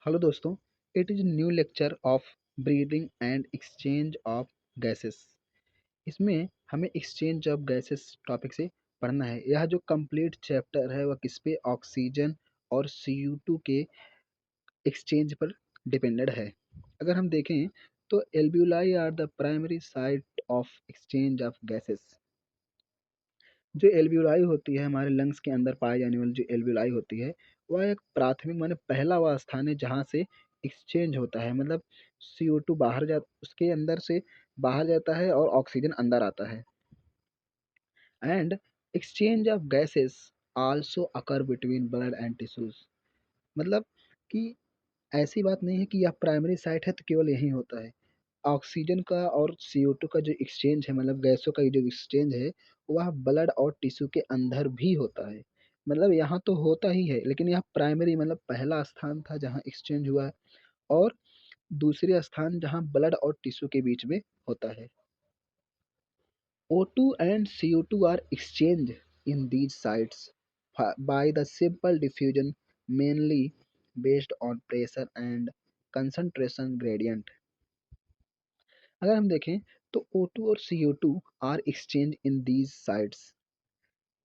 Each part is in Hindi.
हेलो दोस्तों, it is new lecture of breathing and exchange of gases. इसमें हमें एक्सचेंज ऑफ गैसेस टॉपिक से पढ़ना है। यह जो कंप्लीट चैप्टर है वह किस पे ऑक्सीजन और CO2 के एक्सचेंज पर डिपेंडेड है। अगर हम देखें तो एल्ब्यूलाई are the primary site of exchange of gases. जो एल्ब्यूलाई होती है हमारे लंग्स के अंदर पाए जाने वाली जो एल्ब्यूलाई होती है वह एक प्राथमिक माने पहला वह स्थान है जहाँ से एक्सचेंज होता है। मतलब CO2 बाहर जा उसके अंदर से बाहर जाता है और ऑक्सीजन अंदर आता है। And exchange of gases also occur between blood and tissues. मतलब कि ऐसी बात नहीं है कि यह प्राइमरी साइट है तो केवल यही होता है। ऑक्सीजन का और CO2 का जो एक्सचेंज है मतलब गैसों का जो एक्सचेंज है वह ब्लड और टिश्यू के अंदर भी होता है। मतलब यहाँ तो होता ही है लेकिन यह प्राइमरी मतलब पहला स्थान था जहाँ एक्सचेंज हुआ है और दूसरे स्थान जहाँ ब्लड और टिश्यू के बीच में होता है। O2 and CO2 are exchanged in these sites by the simple diffusion mainly based on pressure and concentration gradient। अगर हम देखें तो O2 और CO2 are exchange in these sites.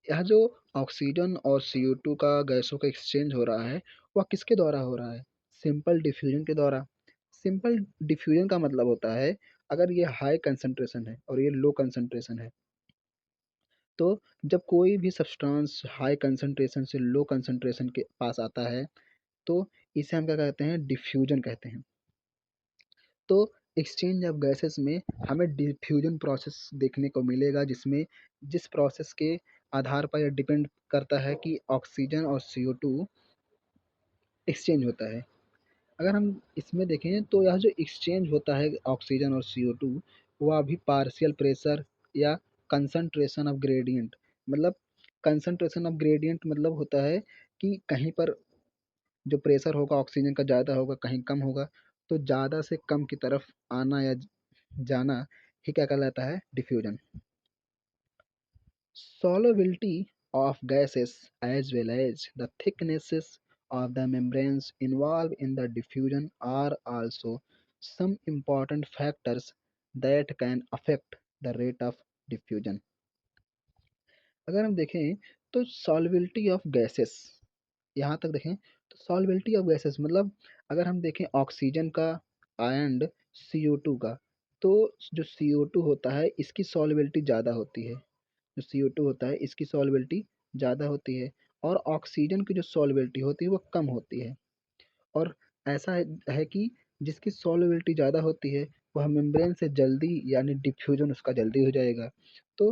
यह जो ऑक्सीजन और CO2 का गैसों का एक्सचेंज हो रहा है वह किसके द्वारा हो रहा है? सिंपल डिफ्यूजन के द्वारा। सिंपल डिफ्यूजन का मतलब होता है अगर ये हाई कंसंट्रेशन है और ये लो कंसंट्रेशन है तो जब कोई भी सब्सटेंस हाई कंसंट्रेशन से लो कंसंट्रेशन के पास आता है तो इसे हम क्या कहते हैं? डिफ्यूजन कहते हैं। तो एक्सचेंज ऑफ गैसेस में हमें डिफ्यूजन प्रोसेस देखने को मिलेगा जिसमें जिस प्रोसेस के आधार पर यह डिपेंड करता है कि ऑक्सीजन और CO2 एक्सचेंज होता है। अगर हम इसमें देखें तो यह जो एक्सचेंज होता है ऑक्सीजन और CO2 वह भी पार्शियल प्रेशर या कंसंट्रेशन ऑफ ग्रेडियंट। मतलब कंसंट्रेशन ऑफ ग्रेडियंट मतलब होता है कि कहीं पर जो प्रेशर होगा ऑक्सीजन का ज़्यादा होगा कहीं कम होगा तो ज़्यादा से कम की तरफ आना या जाना ही क्या कहलाता है? Diffusion. Solubility of gases as well as the thicknesses of the membranes involved in the diffusion are also some important factors that can affect the rate of diffusion। अगर हम देखें तो solubility of gases यहाँ तक देखें तो solubility of gases मतलब अगर हम देखें ऑक्सीजन का एंड CO2 का तो जो CO2 होता है इसकी solubility ज़्यादा होती है। जो CO2 होता है इसकी सॉल्युबिलिटी ज़्यादा होती है और ऑक्सीजन की जो सॉल्युबिलिटी होती है वो कम होती है। और ऐसा है कि जिसकी सॉल्युबिलिटी ज़्यादा होती है वह मेम्ब्रेन से जल्दी यानी डिफ्यूजन उसका जल्दी हो जाएगा। तो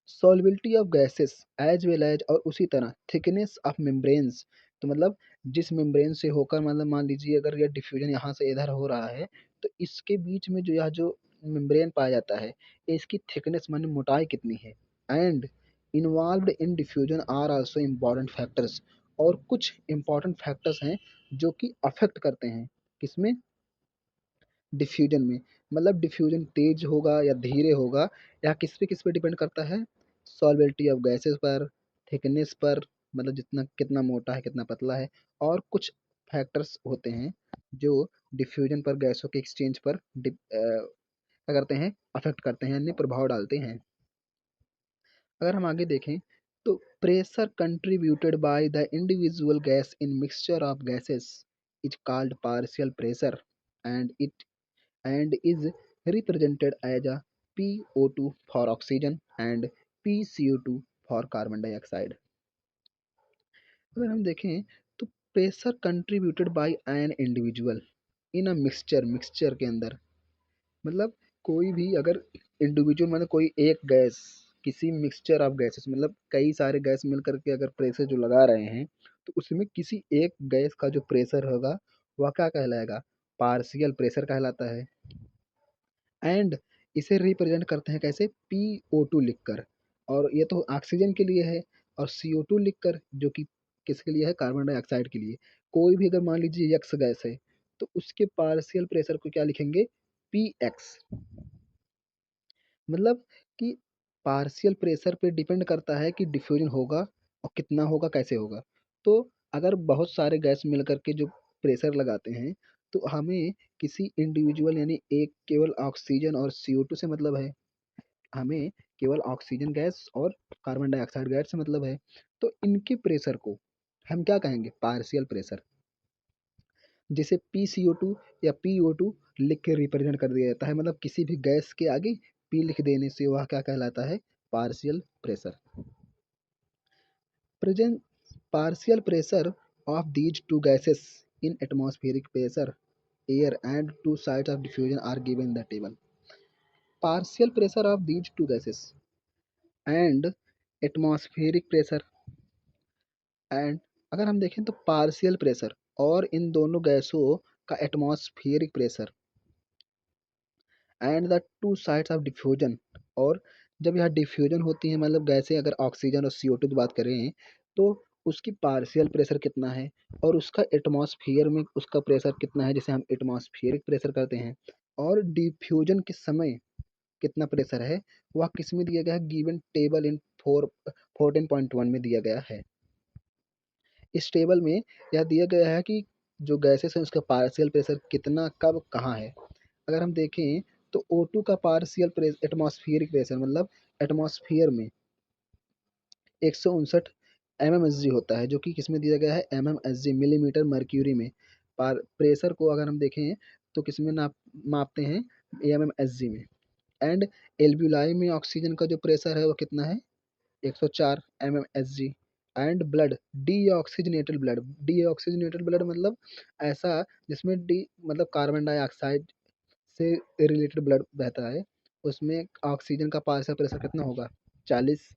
solubility of gases as well as और उसी तरह थिकनेस ऑफ मेम्ब्रेन्स। तो मतलब जिस मेम्ब्रेन से होकर मतलब मान लीजिए अगर यह डिफ्यूजन यहाँ से इधर हो रहा है तो इसके बीच में जो यह जो मेम्ब्रेन पाया जाता है इसकी थिकनेस माने मोटाई कितनी है। And involved in diffusion are also important factors. और कुछ इम्पॉर्टेंट फैक्टर्स हैं जो कि अफेक्ट करते हैं किसमें? डिफ्यूजन में। मतलब डिफ्यूजन तेज होगा या धीरे होगा या किस पे डिपेंड करता है? सॉल्युबिलिटी ऑफ गैसेस पर, थिकनेस पर मतलब जितना कितना मोटा है कितना पतला है और कुछ फैक्टर्स होते हैं जो डिफ्यूजन पर गैसों के एक्सचेंज पर क्या करते हैं? अफेक्ट करते हैं यानी प्रभाव डालते हैं। अगर हम आगे देखें तो pressure contributed by the individual gas in mixture of gases is called partial pressure and it and is represented as a PO2 for oxygen and PCO2 for carbon dioxide। अगर हम देखें तो pressure contributed bye an individual in a mixture के अंदर मतलब कोई भी अगर इंडिविजुअल मतलब कोई एक गैस किसी मिक्सचर ऑफ गैसेस मतलब कई सारे गैस मिल करके अगर प्रेशर जो लगा रहे हैं तो उसमें किसी एक गैस का जो प्रेशर होगा वह क्या कहलाएगा? पार्शियल प्रेशर कहलाता है। एंड इसे रिप्रेजेंट करते हैं कैसे? PO2 लिखकर। और ये तो ऑक्सीजन के लिए है और CO2 लिखकर जो कि किसके लिए है? कार्बन डाइऑक्साइड के लिए। कोई भी अगर मान लीजिए यक्स गैस है तो उसके पार्शियल प्रेशर को क्या लिखेंगे? PX। मतलब कि पार्शियल प्रेशर पे डिपेंड करता है कि डिफ्यूजन होगा और कितना होगा कैसे होगा। तो अगर बहुत सारे गैस मिल करके जो प्रेशर लगाते हैं, तो हमें किसी इंडिविजुअल यानी एक केवल ऑक्सीजन और CO2 से मतलब है। हमें केवल ऑक्सीजन गैस और कार्बन डाइऑक्साइड गैस से मतलब है। तो इनके प्रेशर को हम क्या कहेंगे? पार्शियल प्रेशर, जिसे PCO2 या PO2 लिख के रिप्रेजेंट कर दिया जाता है। मतलब किसी भी गैस के आगे P लिख देने से वह क्या कहलाता है? Partial pressure. Present partial pressure of these two gases in atmospheric pressure, air and two sides of diffusion are given in the table. Partial pressure of these two gases and atmospheric pressure and अगर हम देखें तो पार्शियल प्रेशर और इन दोनों गैसों का atmospheric pressure and the two sides of diffusion, और जब यह डिफ्यूजन होती है मतलब गैसें, अगर ऑक्सीजन और CO2 की बात करें तो उसकी पार्शियल प्रेशर कितना है और उसका एटमॉस्फेयर में उसका प्रेशर कितना है, जिसे हम एटमॉस्फेरिक प्रेशर कहते हैं, और डिफ्यूजन के समय कितना प्रेशर है, वह किस में दिया गया है? गिवन टेबल इन 14.1 में दिया गया है। इस टेबल में यह दिया गया है कि जो गैसेस हैं उसका पार्शियल प्रेशर कितना कब कहाँ है। अगर हम देखें तो O2 का पार्शियल प्रेशर एटमॉस्फेरिक प्रेशर मतलब एटमॉस्फेयर में 159 mmHg होता है, जो कि किस में दिया गया है? mmHg, मिलीमीटर मर्क्यूरी में। प्रेशर को अगर हम देखें तो किस में मापते हैं? mmHg में। एंड एल्ब्यूलाई में ऑक्सीजन का जो प्रेशर है वो कितना है? 104 mmHg। And blood, deoxygenated blood मतलब ऐसा जिसमें डी मतलब कार्बन डाइऑक्साइड से रिलेटेड ब्लड बहता है, उसमें ऑक्सीजन का पार्शियल प्रेशर कितना होगा? 40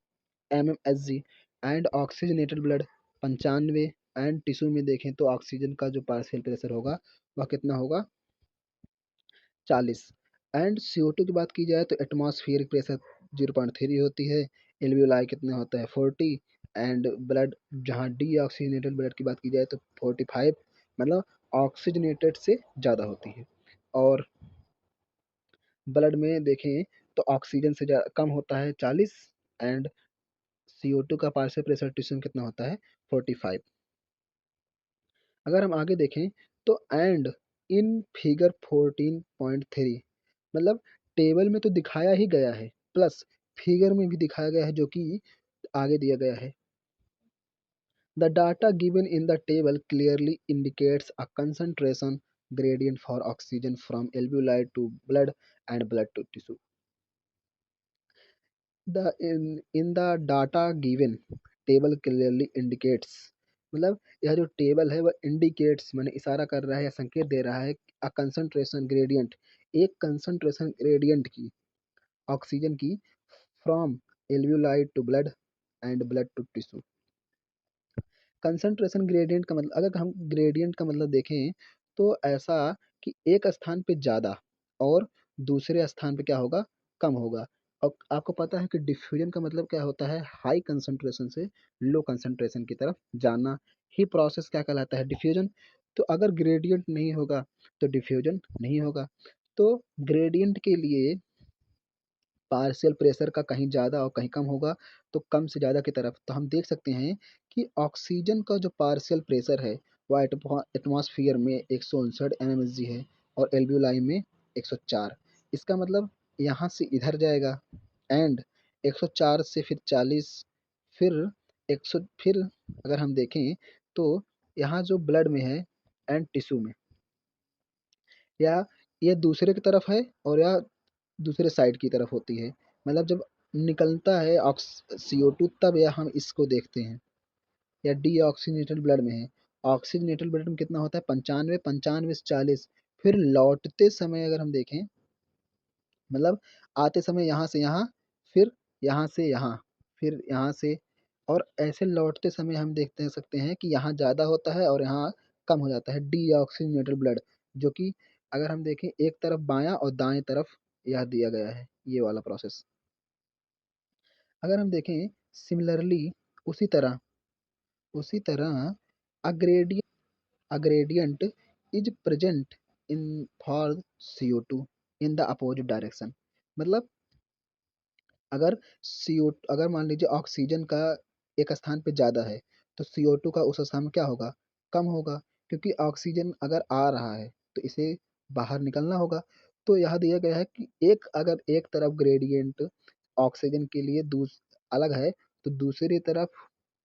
mmHg। And oxygenated blood 95। And tissue में देखें तो ऑक्सीजन का जो पार्शियल प्रेशर होगा वह कितना होगा? 40। एंड CO2 की बात की जाए तो एटमॉस्फेरिक प्रेशर 0.3 होती है, एल्वियोलाई कितना होता है? 40। एंड ब्लड, जहाँ डीऑक्सीजनेटेड ब्लड की बात की जाए तो 45, मतलब ऑक्सीजनेटेड से ज़्यादा होती है। और ब्लड में देखें तो ऑक्सीजन से कम होता है 40। एंड CO2 का पार्शियल प्रेशर टिश्यू में कितना होता है? 45। अगर हम आगे देखें तो एंड इन फिगर 14.3, मतलब टेबल में तो दिखाया ही गया है प्लस फिगर में भी दिखाया गया है, जो कि आगे दिया गया है। The data given in the table clearly indicates a concentration gradient for oxygen from alveoli to blood and blood to tissue. The in the data given table clearly indicates, मतलब यह जो टेबल है वह इंडिकेट्स माने इशारा कर रहा है या संकेत दे रहा है अ कंसंट्रेशन ग्रेडियंट, एक कंसंट्रेशन ग्रेडियंट की ऑक्सीजन की from alveoli to blood and blood to tissue. Concentration gradient का मतलब, अगर हम ग्रेडियंट का मतलब देखें तो ऐसा कि एक स्थान पे ज़्यादा और दूसरे स्थान पे क्या होगा? कम होगा। और आपको पता है कि डिफ्यूजन का मतलब क्या होता है? हाई कंसंट्रेशन से लो कंसंट्रेशन की तरफ जाना ही प्रोसेस क्या कहलाता है? डिफ्यूजन। तो अगर ग्रेडियंट नहीं होगा तो डिफ्यूजन नहीं होगा। तो ग्रेडियंट के लिए पार्शियल प्रेशर का कहीं ज़्यादा और कहीं कम होगा, तो कम से ज़्यादा की तरफ। तो हम देख सकते हैं कि ऑक्सीजन का जो पार्शियल प्रेशर है वह एटमॉस्फेयर में 159 mmHg है और एल्वियोलाई में 104। इसका मतलब यहाँ से इधर जाएगा एंड 104 से फिर 40, फिर 100, फिर अगर हम देखें तो यहाँ जो ब्लड में है एंड टिश्यू में, या ये दूसरे की तरफ है और या दूसरे साइड की तरफ होती है। मतलब जब निकलता है CO2 तब या हम इसको देखते हैं, या डीऑक्सीजनेटेड ब्लड में है। ऑक्सीजनेटेड ब्लड में कितना होता है? 95, 95 से 40। फिर लौटते समय अगर हम देखें, मतलब आते समय यहाँ से यहाँ, फिर यहाँ से यहाँ, फिर यहाँ से, और ऐसे लौटते समय हम देखते सकते हैं कि यहाँ ज़्यादा होता है और यहाँ कम हो जाता है डीऑक्सीजनेटेड ब्लड, जो कि अगर हम देखें एक तरफ बायां और दाएं तरफ यह दिया गया है, ये वाला प्रोसेस। अगर हम देखें सिमिलरली, उसी तरह उसी तरह a gradient is present in for CO2 in the opposite direction। मतलब अगर अगर मान लीजिए ऑक्सीजन का एक स्थान पे ज़्यादा है तो CO2 का उस स्थान में क्या होगा? कम होगा। क्योंकि ऑक्सीजन अगर आ रहा है तो इसे बाहर निकलना होगा। तो यहाँ दिया गया है कि अगर एक तरफ ग्रेडियंट ऑक्सीजन के लिए अलग है, तो दूसरी तरफ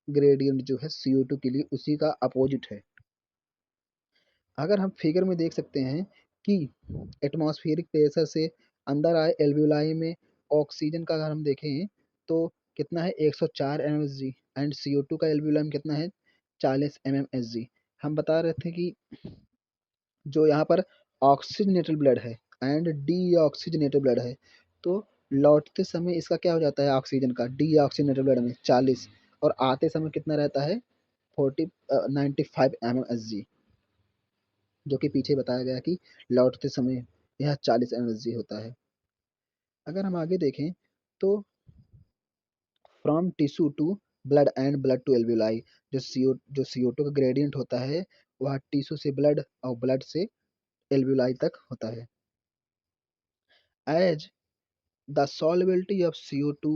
ग्रेडियंट जो है CO2 के लिए उसी का अपोजिट है। अगर हम फिगर में देख सकते हैं कि एटमॉस्फेरिक प्रेशर से अंदर आए एल्वियोलाई में ऑक्सीजन का अगर हम देखें तो कितना है 104 mmHg एंड CO2 का एल्वियोलाई में कितना है 40 mmHg। हम बता रहे थे कि जो यहाँ पर ऑक्सीजनेटेड ब्लड है एंड डीऑक्सीजनेटेड ब्लड है, तो लौटते समय इसका क्या हो जाता है ऑक्सीजन का डीऑक्सीजनेटेड ब्लड में 40 और आते समय कितना रहता है 95 mmHg, जो कि पीछे बताया गया कि लौटते समय यह 40 mmHg होता है। अगर हम आगे देखें तो from tissue to blood and blood to alveoli, जो CO2 का ग्रेडियंट होता है वह टिश्यू से ब्लड और ब्लड से एल्वियोलाई तक होता है। As the solubility of CO2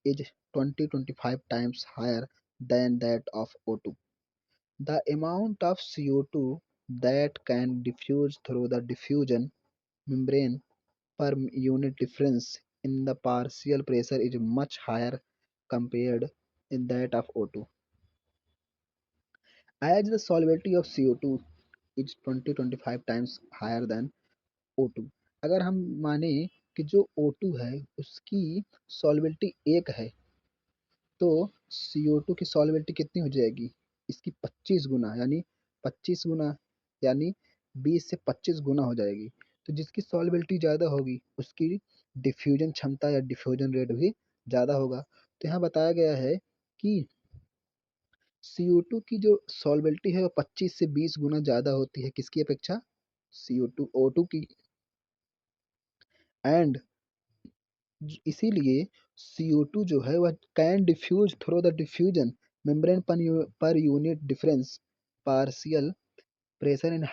is 20-25 times higher than that of O2. The amount of CO2 that can diffuse through the diffusion membrane per unit difference in the partial pressure is much higher compared in that of O2. As the solubility of CO2 is 20-25 times higher than O2, अगर हम माने कि जो O2 है उसकी सॉल्युबिलिटी 1 है, तो CO2 की सॉल्युबिलिटी कितनी हो जाएगी इसकी 25 गुना, यानी 25 गुना यानी 20 से 25 गुना हो जाएगी। तो जिसकी सॉल्युबिलिटी ज़्यादा होगी उसकी डिफ्यूजन क्षमता या डिफ्यूजन रेट भी ज़्यादा होगा। तो यहाँ बताया गया है कि CO2 की जो सॉल्युबिलिटी है वो 25 से 20 गुना ज़्यादा होती है किसकी अपेक्षा CO2 O2 की। एंड इसीलिए CO2 जो है वह can diffuse through the diffusion membrane per unit difference partial pressure in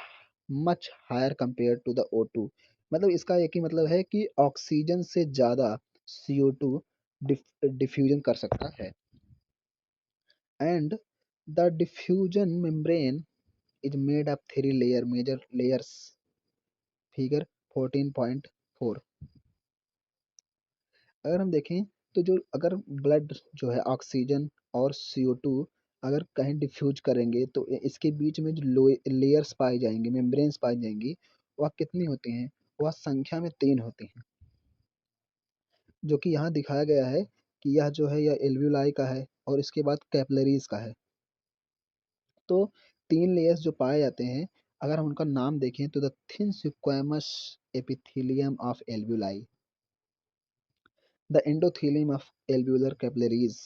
much higher compare to the O2। मतलब इसका एक ही मतलब है कि ऑक्सीजन से ज़्यादा CO2 डिफ्यूजन कर सकता है। And the diffusion membrane is made up 3 layer major layers, figure 14.4। अगर हम देखें तो जो अगर ब्लड जो है ऑक्सीजन और CO2 अगर कहीं डिफ्यूज करेंगे तो इसके बीच में जो लेयर्स पाई जाएंगी मेम्ब्रेन्स पाई जाएंगी वह कितनी होती हैं, वह संख्या में 3 होती हैं, जो कि यहाँ दिखाया गया है कि यह जो है यह एल्वियोलाई का है और इसके बाद कैपिलरीज का है। तो 3 लेयर्स जो पाए जाते हैं अगर हम उनका नाम देखें तो the thin squamous epithelium of alveoli, the endothelium of alveolar capillaries.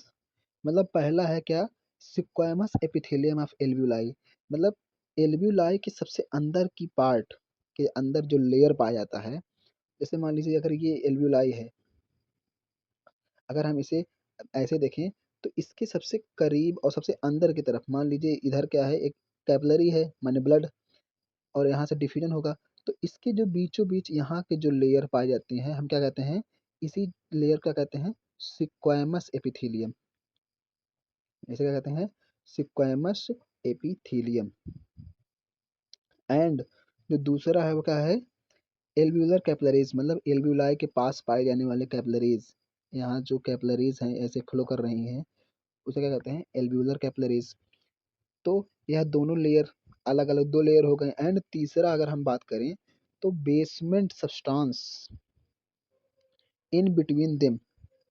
मतलब पहला है क्या स्क्वैमस एपिथेलियम ऑफ एल्वियोलाई, मतलब एल्वियोलाई के सबसे अंदर की पार्ट के अंदर जो लेयर पाया जाता है। जैसे मान लीजिए अगर ये एल्वियोलाई है, अगर हम इसे ऐसे देखें तो इसके सबसे करीब और सबसे अंदर की तरफ मान लीजिए इधर क्या है एक कैपिलरी है माने ब्लड और यहाँ से डिफ्यूजन होगा, तो इसके जो बीचों बीच यहाँ के जो लेयर पाई जाती हैं हम क्या कहते हैं, इसी लेयर का कहते हैं स्क्वैमस एपिथेलियम। इसे क्या कहते हैं स्क्वैमस एपिथेलियम। एंड जो दूसरा है वो क्या है एल्वियोलर कैपिलरीज, मतलब एल्वियोलाई के पास पाए जाने वाले कैपिलरीज, यहाँ जो कैपिलरीज हैं ऐसे फ्लो कर रही हैं उसे क्या कहते हैं एल्वियोलर कैपिलरीज। तो यह दोनों लेयर अलग अलग 2 लेयर हो गए। एंड तीसरा अगर हम बात करें तो basement substance in between them,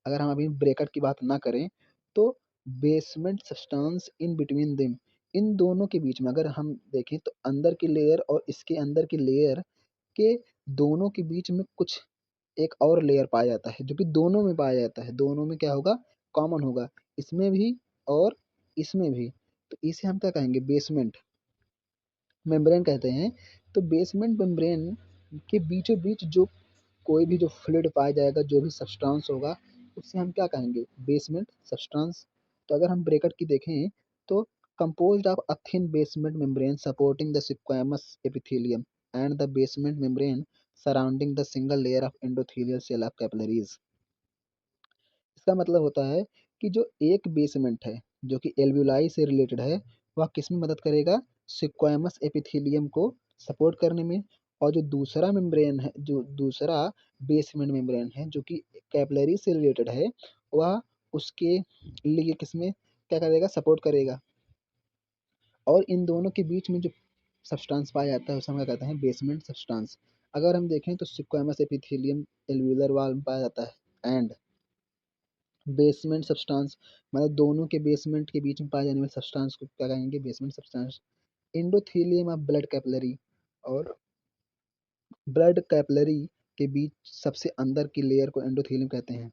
अगर हम अभी ब्रेकट की बात ना करें तो basement substance in between them, इन दोनों के बीच में अगर हम देखें तो अंदर की लेयर और इसके अंदर की लेयर के दोनों के बीच में कुछ एक और लेयर पाया जाता है जो कि दोनों में पाया जाता है, दोनों में क्या होगा कॉमन होगा, इसमें भी और इसमें भी। तो इसे हम क्या कहेंगे बेसमेंट मेम्ब्रेन कहते हैं। तो बेसमेंट मेम्ब्रेन के बीचों बीच जो कोई भी जो फ्लूइड पाया जाएगा जो भी सब्सटेंस होगा उसे हम क्या कहेंगे बेसमेंट सब्सटेंस। तो अगर हम ब्रैकेट की देखें तो composed of a thin basement membrane supporting the squamous epithelium and the basement membrane surrounding the single layer of endothelial cell of capillaries। इसका मतलब होता है कि जो एक बेसमेंट है जो कि एल्वियोलाई से रिलेटेड है वह किस में मदद करेगा स्क्वैमस एपिथेलियम को सपोर्ट करने में, और जो दूसरा मेम्ब्रेन है, जो दूसरा बेसमेंट मेम्ब्रेन है जो कि कैपिलरी से रिलेटेड है, वह उसके लिए किसमें क्या करेगा, सपोर्ट करेगा। और इन दोनों के बीच में जो सब्सटेंस पाया जाता है उसे हम क्या कहते हैं, बेसमेंट सब्सटेंस। अगर हम देखें तो स्क्वैमस एपिथेलियम एल्वियोलर वॉल में पाया जाता है, एंड बेसमेंट सब्सटेंस मतलब दोनों के बेसमेंट के बीच में पाए जाने वाले सब्सटेंस को क्या कहेंगे, basement substance. Endothelium of blood capillary, और ब्लड कैपिलरी के बीच सबसे अंदर की लेयर को एंडोथेलियम कहते हैं।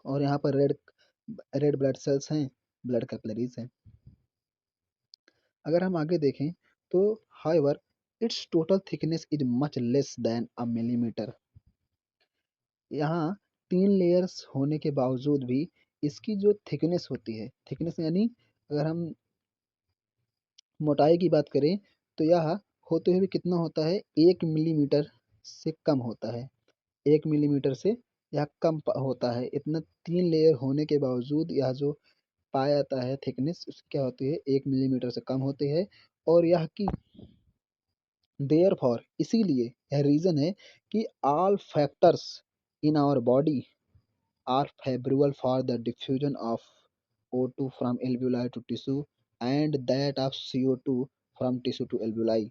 और यहाँ पर रेड रेड ब्लड सेल्स हैं, ब्लड कैपिलरीज हैं। अगर हम आगे देखें तो however it's total thickness is much less than a millimetre. यहाँ 3 लेयर्स होने के बावजूद भी इसकी जो थिकनेस होती है, थिकनेस यानी अगर हम मोटाई की बात करें तो यह होते हुए भी कितना होता है, 1 मिलीमीटर से कम होता है। 1 मिलीमीटर से यह कम होता है। इतना 3 लेयर होने के बावजूद यह जो पाया जाता है थिकनेस, उसकी क्या होती है, 1 मिलीमीटर से कम होती है। और यह की देयरफॉर इसीलिए यह रीज़न है कि all factors in our body are favorable for the diffusion of O2 from alveoli to tissue and that of CO2 from tissue to alveoli।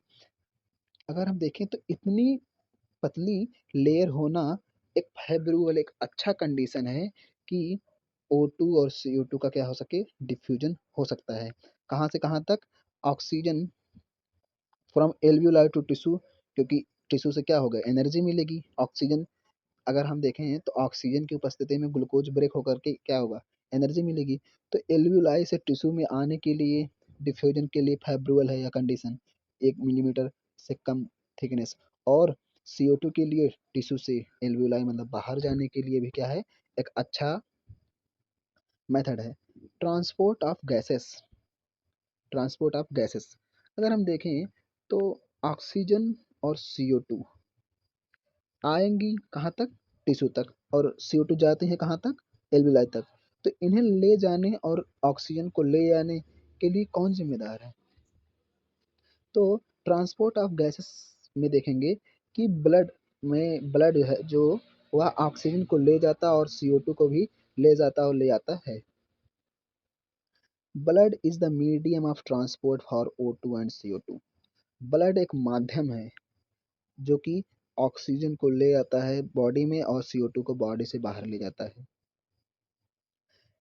अगर हम देखें तो इतनी पतली लेयर होना एक फेवरेबल, एक अच्छा कंडीशन है कि O2 और CO2 का क्या हो सके, डिफ्यूजन हो सकता है। कहाँ से कहाँ तक, oxygen from alveoli to tissue, क्योंकि टिश्यू से क्या होगा, एनर्जी मिलेगी। ऑक्सीजन अगर हम देखें तो ऑक्सीजन की उपस्थिति में ग्लूकोज ब्रेक होकर के क्या होगा, एनर्जी मिलेगी। तो एल्वियोलाई से टिश्यू में आने के लिए डिफ्यूजन के लिए फेवरेबल है यह कंडीशन, 1 मिलीमीटर से कम थिकनेस। और CO2 के लिए टिश्यू से एल्वियोलाई मतलब बाहर जाने के लिए भी क्या है, एक अच्छा मेथड है। Transport of gases, transport of gases अगर हम देखें तो ऑक्सीजन और CO2 आएंगी कहाँ तक, टिश्यू तक, और CO2 जाते हैं कहाँ तक, एल्वियोलाई तक। तो इन्हें ले जाने और ऑक्सीजन को ले जाने के लिए कौन जिम्मेदार है, तो ट्रांसपोर्ट ऑफ गैसेस में देखेंगे कि ब्लड है जो वह ऑक्सीजन को ले जाता और CO2 को भी ले जाता और ले आता है। Blood is the medium of transport for O2 and CO2। Blood एक माध्यम है जो कि ऑक्सीजन को ले आता है बॉडी में और CO2 को बॉडी से बाहर ले जाता है।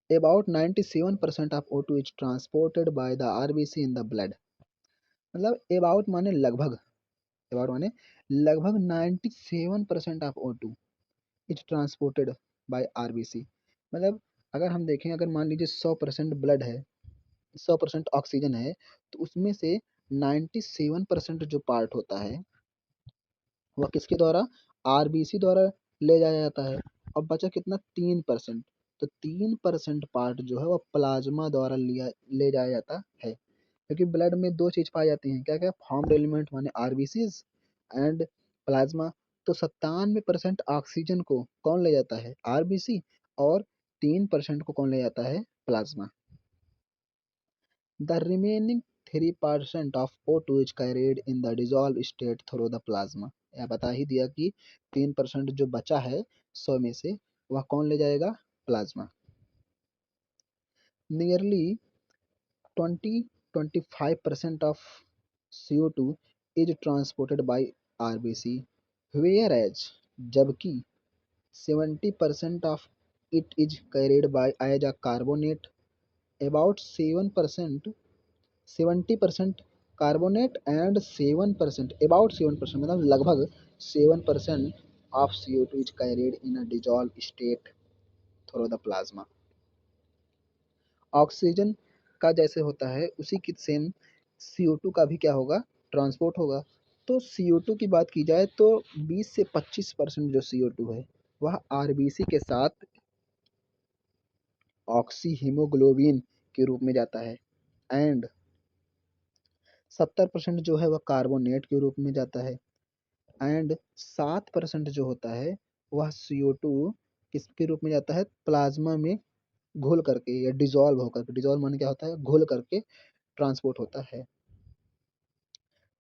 About 97% of O2 is transported by the RBC in the blood। मतलब about माने लगभग, about माने लगभग 97% of O2 is transported by RBC। मतलब अगर हम देखें, अगर मान लीजिए 100% ब्लड है, 100% ऑक्सीजन है, तो उसमें से 97% जो पार्ट होता है वह किसके द्वारा, आरबीसी द्वारा ले जाया जाता है। अब बचा कितना, 3%। तो 3% पार्ट जो है वह प्लाज्मा द्वारा लिया ले जाया जाता है, क्योंकि ब्लड में दो चीज पाई जाती हैं, क्या क्या, फॉर्म्ड एलिमेंट माने आरबीसीज एंड प्लाज्मा। तो 97% ऑक्सीजन को कौन ले जाता है, आरबीसी, और 3% को कौन ले जाता है, plasma. The remaining 3% of O2 is carried in the dissolved state through the plasma। यह बता ही दिया कि 3% जो बचा है 100 में से, वह कौन ले जाएगा, plasma. Nearly 20-25% of CO2 is transported by RBC, whereas जबकि 70% of it is carried by as a carbonate, about 70% carbonate and 7%, about 7% मतलब लगभग 7% of CO2 is carried in a dissolve state through the plasma. Oxygen का जैसे होता है उसी की सेम CO2 का भी क्या होगा, ट्रांसपोर्ट होगा। तो CO2 की बात की जाए तो 20 से 25% जो CO2 है वह RBC के साथ ऑक्सी हीमोग्लोबिन के रूप में जाता है, एंड 70% जो है वह कार्बोनेट के रूप में जाता है, एंड 7% जो होता है वह CO2 किसके रूप में जाता है, प्लाज्मा में घुल करके या डिजॉल्व होकर के। डिजॉल्व माने क्या होता है, घुल करके ट्रांसपोर्ट होता है।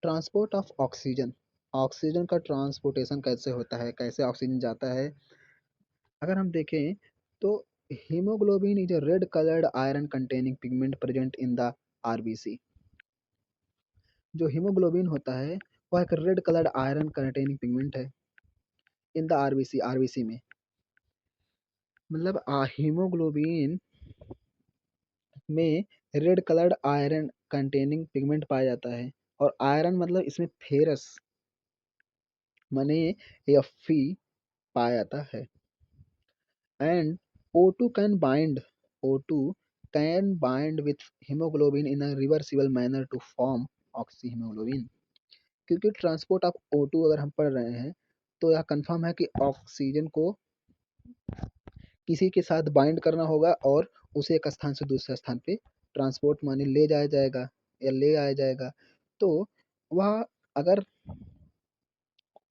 ट्रांसपोर्ट ऑफ ऑक्सीजन, ऑक्सीजन का ट्रांसपोर्टेशन कैसे होता है, कैसे ऑक्सीजन जाता है। अगर हम देखें तो haemoglobin is a red coloured iron containing pigment present in the RBC. जो हीमोग्लोबिन होता है वह एक red coloured iron containing pigment है इन द आरबीसी, आरबीसी में। मतलब हीमोग्लोबिन में red coloured iron containing pigment पाया जाता है। और आयरन मतलब इसमें फेरस माने Fe पाया जाता है। And O2 can bind, O2 can bind with haemoglobin in a reversible manner to form oxy haemoglobin. क्योंकि ट्रांसपोर्ट ऑफ O2 अगर हम पढ़ रहे हैं तो यह कंफर्म है कि ऑक्सीजन को किसी के साथ बाइंड करना होगा और उसे एक स्थान से दूसरे स्थान पे ट्रांसपोर्ट माने ले जाया जाएगा या ले आया जाएगा। तो वह अगर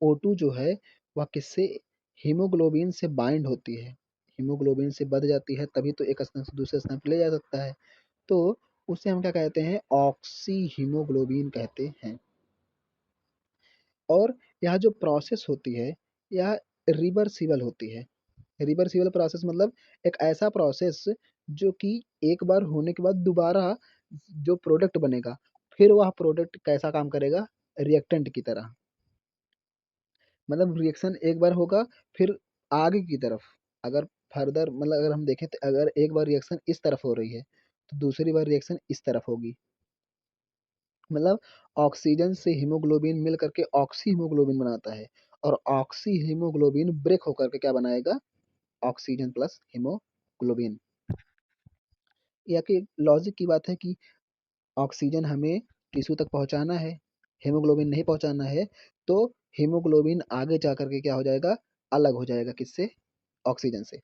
O2 जो है वह किससे, हीमोग्लोबिन से बाइंड होती है, हीमोग्लोबिन से बंध जाती है तभी तो एक स्थान से दूसरे स्थान पे ले जा सकता है। तो उसे हम क्या कहते हैं, ऑक्सी हीमोग्लोबिन कहते हैं। और यह जो प्रोसेस होती है यह रिवर्सिबल होती है। रिवर्सिबल प्रोसेस मतलब एक ऐसा प्रोसेस जो कि एक बार होने के बाद दोबारा जो प्रोडक्ट बनेगा फिर वह प्रोडक्ट कैसा काम करेगा, रिएक्टेंट की तरह। मतलब रिएक्शन एक बार होगा फिर आगे की तरफ अगर फर्दर मतलब अगर हम देखें तो अगर एक बार रिएक्शन इस तरफ हो रही है तो दूसरी बार रिएक्शन इस तरफ होगी। मतलब ऑक्सीजन से हीमोग्लोबिन मिल करके ऑक्सी हीमोग्लोबिन बनाता है और ऑक्सी हीमोग्लोबिन ब्रेक होकर के क्या बनाएगा, ऑक्सीजन प्लस हीमोग्लोबिन। यह कि लॉजिक की बात है कि ऑक्सीजन हमें टिश्यू तक पहुंचाना है, हीमोग्लोबिन नहीं पहुंचाना है, तो हीमोग्लोबिन आगे जा करके क्या हो जाएगा, अलग हो जाएगा किससे, ऑक्सीजन से।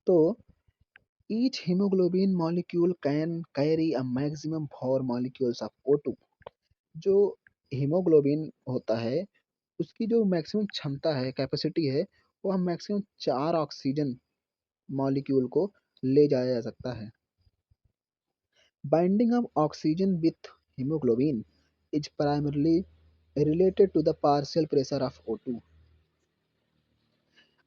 तो each haemoglobin molecule can carry a maximum 4 molecules of O2। जो हीमोग्लोबिन होता है उसकी जो मैक्सिमम क्षमता है, कैपेसिटी है, वह मैक्सिमम 4 ऑक्सीजन मॉलिक्यूल को ले जाया जा सकता है। Binding of oxygen with hemoglobin is primarily related to the partial pressure of O2।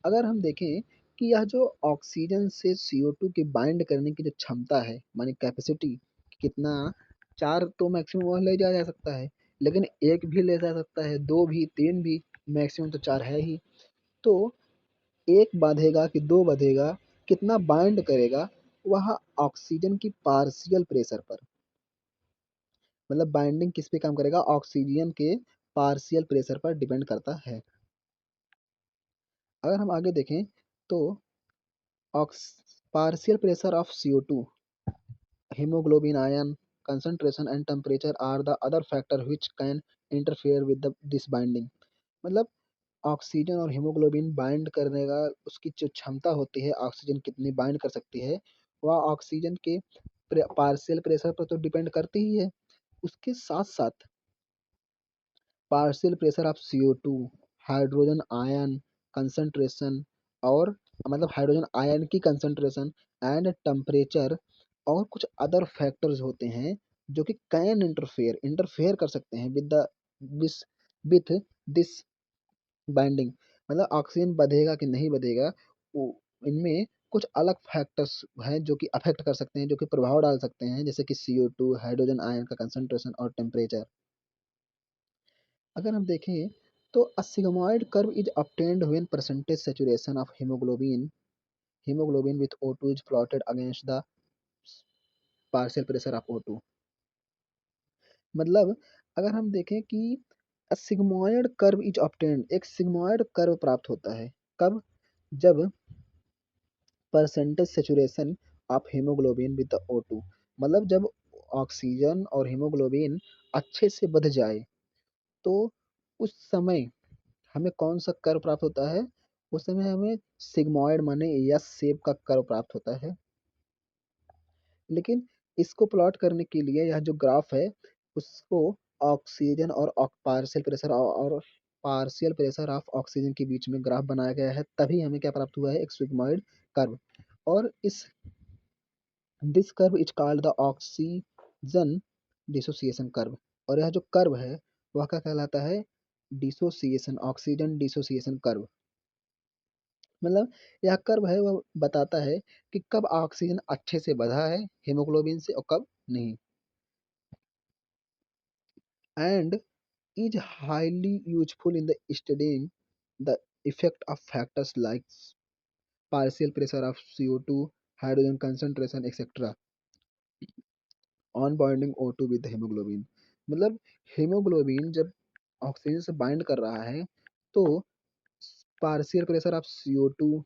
अगर हम देखें कि यह जो ऑक्सीजन से CO2 की बाइंड करने की जो क्षमता है माने कैपेसिटी, कितना, 4 तो मैक्सिमम वह ले जाया जा सकता है, लेकिन 1 भी ले जा सकता है, 2 भी, 3 भी, मैक्सिमम तो 4 है ही। तो 1 बांधेगा कि 2 बांधेगा, कितना बाइंड करेगा, वह ऑक्सीजन की पार्शियल प्रेशर पर, मतलब बाइंडिंग किस पे काम करेगा, ऑक्सीजन के पार्शियल प्रेशर पर डिपेंड करता है। अगर हम आगे देखें तो ox partial pressure of CO2, hemoglobin ion concentration and temperature are the other factor which can interfere with this binding। मतलब ऑक्सीजन और हीमोग्लोबिन बाइंड करने का उसकी जो क्षमता होती है, ऑक्सीजन कितनी बाइंड कर सकती है, वह ऑक्सीजन के पार्शियल प्रेशर पर तो डिपेंड करती ही है। उसके साथ साथ partial pressure of CO2, hydrogen ion concentration और मतलब हाइड्रोजन आयन की कंसंट्रेशन एंड टेम्परेचर और कुछ अदर फैक्टर्स होते हैं जो कि कैन इंटरफेयर इंटरफेयर कर सकते हैं with the this with this binding. मतलब ऑक्सीजन बढ़ेगा कि नहीं बढ़ेगा, इनमें कुछ अलग फैक्टर्स हैं जो कि अफेक्ट कर सकते हैं, जो कि प्रभाव डाल सकते हैं, जैसे कि CO2, हाइड्रोजन आयन का कंसंट्रेशन और टेम्परेचर। अगर हम देखें तो अ sigmoid curve is obtained when percentage saturation of hemoglobin with O2 is plotted against the partial pressure of O2। मतलब अगर हम देखें कि अ sigmoid curve is obtained, एक sigmoid कर्व प्राप्त होता है, कब, जब percentage saturation of haemoglobin with the O2, मतलब जब ऑक्सीजन और हीमोग्लोबिन अच्छे से बध जाए तो उस समय हमें कौन सा कर्व प्राप्त होता है, उस समय हमें सिग्मॉइड माने एस शेप का कर्व प्राप्त होता है। लेकिन इसको प्लॉट करने के लिए यह जो ग्राफ है उसको ऑक्सीजन और पार्शियल प्रेशर और पार्शियल प्रेशर ऑफ ऑक्सीजन के बीच में ग्राफ बनाया गया है, तभी हमें क्या प्राप्त हुआ है, एक सिग्मॉइड कर्व। और इस this curve is called the oxygen dissociation curve. और यह जो कर्व है वह क्या कहलाता है? Dissociation, oxygen dissociation curve. मतलब यह कर्व है वह बताता है कि कब ऑक्सीजन अच्छे से बंधा है हीमोग्लोबिन से और कब नहीं। And is highly useful in the studying the effect of factors like partial pressure of CO2, hydrogen concentration, etc. on bonding O2 with the hemoglobin। मतलब हीमोग्लोबिन जब ऑक्सीजन से बाइंड कर रहा है तो पार्शियल प्रेशर ऑफ CO2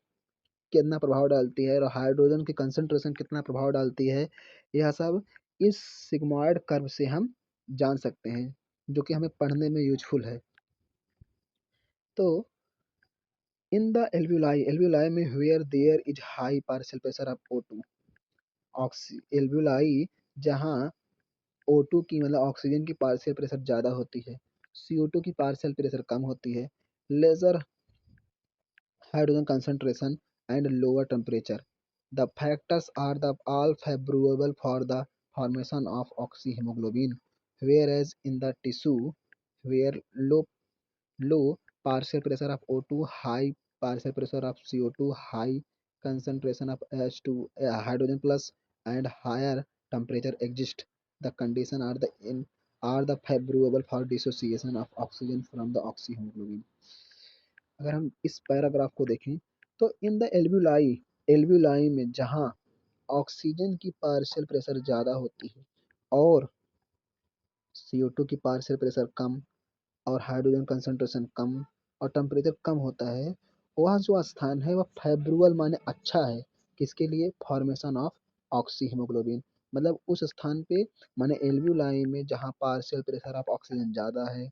कितना प्रभाव डालती है और हाइड्रोजन की कंसंट्रेशन कितना प्रभाव डालती है, यह सब इस सिग्मॉइड कर्व से हम जान सकते हैं, जो कि हमें पढ़ने में यूजफुल है। तो इन द एल्वियोलाई, एल्वियोलाई में where there is high partial pressure of O2, oxy alveoli जहाँ O2 की मतलब ऑक्सीजन की पार्शियल प्रेशर ज़्यादा होती है, CO2 की पार्शियल प्रेशर कम होती है, laser hydrogen concentration and lower temperature. The factors are the all favorable for the formation of oxyhemoglobin, whereas in the tissue where low partial pressure of O2, high partial pressure of CO2, high concentration of H2 hydrogen plus and higher temperature exist, the condition are the favorable for dissociation of oxygen from the oxyhemoglobin। अगर हम इस पैराग्राफ को देखें तो इन द एल्ब्यूलाई, एल्ब्यूलाई में जहाँ ऑक्सीजन की पार्शियल प्रेशर ज़्यादा होती है और CO2 की पार्शियल प्रेशर कम और हाइड्रोजन कंसंट्रेशन कम और टेम्परेचर कम होता है, वह जो स्थान है वह फेवरेबल माने अच्छा है किसके लिए? Formation of oxy haemoglobin. मतलब उस स्थान पे माने एल्ब्यूलाई में जहाँ पार्शियल प्रेशर ऑफ ऑक्सीजन ज़्यादा है,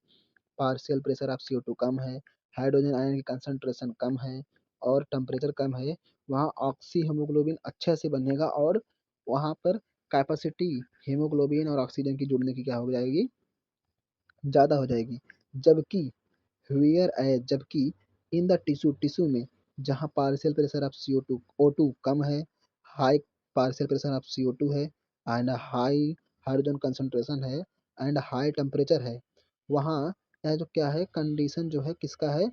पार्शियल प्रेशर ऑफ CO2 कम है, हाइड्रोजन आयन की कंसंट्रेशन कम है और टेम्परेचर कम है, वहाँ ऑक्सी हीमोग्लोबिन अच्छे से बनेगा और वहाँ पर कैपेसिटी हीमोग्लोबिन और ऑक्सीजन की जुड़ने की क्या हो जाएगी? ज़्यादा हो जाएगी। जबकि व्हेयर एज जबकि इन द टिश्यू में जहाँ partial pressure of CO2 O2 कम है, high partial pressure of CO2 है एंड हाई हाइड्रोजन कंसंट्रेशन है एंड हाई टेम्परेचर है, वहाँ यह जो क्या है कंडीशन जो है किसका है?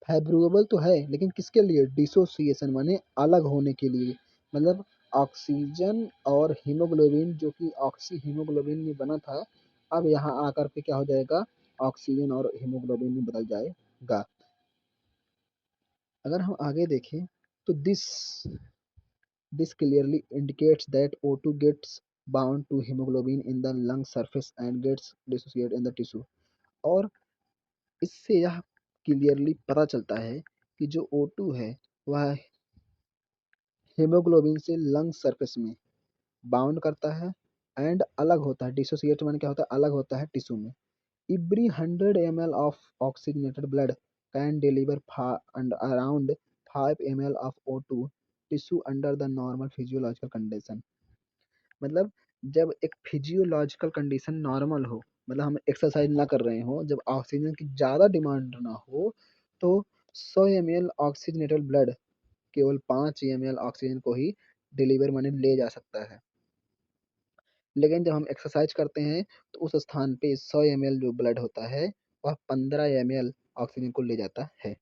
फेवरेबल तो है लेकिन किसके लिए? डिसोसिएशन माने अलग होने के लिए। मतलब ऑक्सीजन और हीमोग्लोबिन जो कि ऑक्सी हीमोग्लोबिन में बना था, अब यहाँ आकर के क्या हो जाएगा? ऑक्सीजन और हीमोग्लोबिन में बदल जाएगा। अगर हम आगे देखें तो this clearly indicates that O2 gets bound to hemoglobin in the lung surface and gets dissociated in the tissue। और इससे यह क्लियरली पता चलता है कि जो O2 है वह हीमोग्लोबिन से लंग सरफेस में बाउंड करता है एंड अलग होता है। डिसोसिएट माने क्या होता है? अलग होता है टिश्यू में। Every 100 ml of oxygenated blood can deliver around 5 ml of O2 tissue under the normal physiological condition. मतलब जब एक फिजियोलॉजिकल कंडीशन नॉर्मल हो, मतलब हम एक्सरसाइज ना कर रहे हो, जब ऑक्सीजन की ज़्यादा डिमांड ना हो, तो 100 ml ऑक्सीजनेटेड ब्लड केवल 5 ml ऑक्सीजन को ही डिलीवर माने ले जा सकता है। लेकिन जब हम एक्सरसाइज करते हैं तो उस स्थान पे 100 ml जो ब्लड होता है वह 15 ml ऑक्सीजन को ले जाता है।